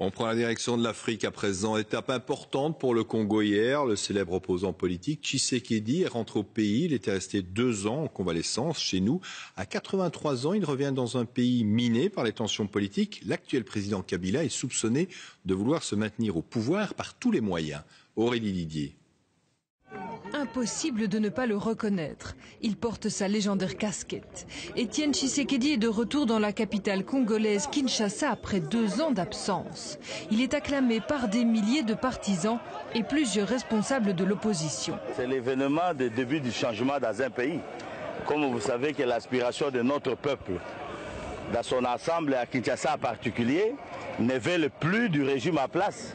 On prend la direction de l'Afrique à présent. Étape importante pour le Congo hier. Le célèbre opposant politique Tshisekedi est rentré au pays. Il était resté 2 ans en convalescence chez nous. À 83 ans, il revient dans un pays miné par les tensions politiques. L'actuel président Kabila est soupçonné de vouloir se maintenir au pouvoir par tous les moyens. Aurélie Didier. Impossible de ne pas le reconnaître. Il porte sa légendaire casquette. Étienne Tshisekedi est de retour dans la capitale congolaise Kinshasa après 2 ans d'absence. Il est acclamé par des milliers de partisans et plusieurs responsables de l'opposition. C'est l'événement de début du changement dans un pays. Comme vous savez que l'aspiration de notre peuple, dans son ensemble et à Kinshasa en particulier, ne veut plus du régime en place.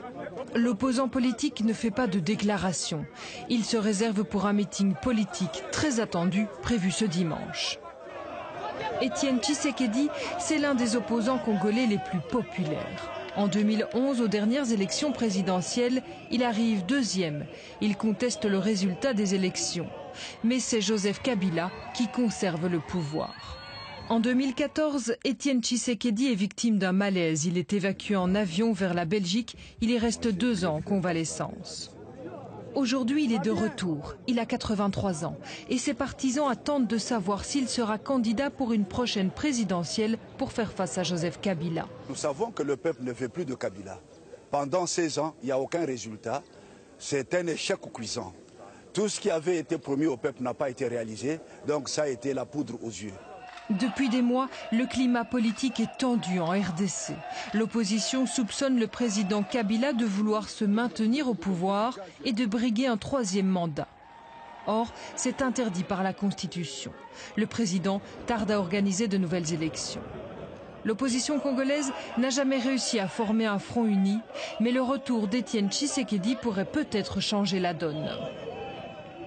L'opposant politique ne fait pas de déclaration. Il se réserve pour un meeting politique très attendu prévu ce dimanche. Étienne Tshisekedi, c'est l'un des opposants congolais les plus populaires. En 2011, aux dernières élections présidentielles, il arrive 2e. Il conteste le résultat des élections. Mais c'est Joseph Kabila qui conserve le pouvoir. En 2014, Étienne Tshisekedi est victime d'un malaise. Il est évacué en avion vers la Belgique. Il y reste 2 ans en convalescence. Aujourd'hui, il est de retour. Il a 83 ans. Et ses partisans attendent de savoir s'il sera candidat pour une prochaine présidentielle pour faire face à Joseph Kabila. Nous savons que le peuple ne veut plus de Kabila. Pendant 16 ans, il n'y a aucun résultat. C'est un échec cuisant. Tout ce qui avait été promis au peuple n'a pas été réalisé. Donc ça a été la poudre aux yeux. Depuis des mois, le climat politique est tendu en RDC. L'opposition soupçonne le président Kabila de vouloir se maintenir au pouvoir et de briguer un 3e mandat. Or, c'est interdit par la Constitution. Le président tarde à organiser de nouvelles élections. L'opposition congolaise n'a jamais réussi à former un front uni, mais le retour d'Étienne Tshisekedi pourrait peut-être changer la donne.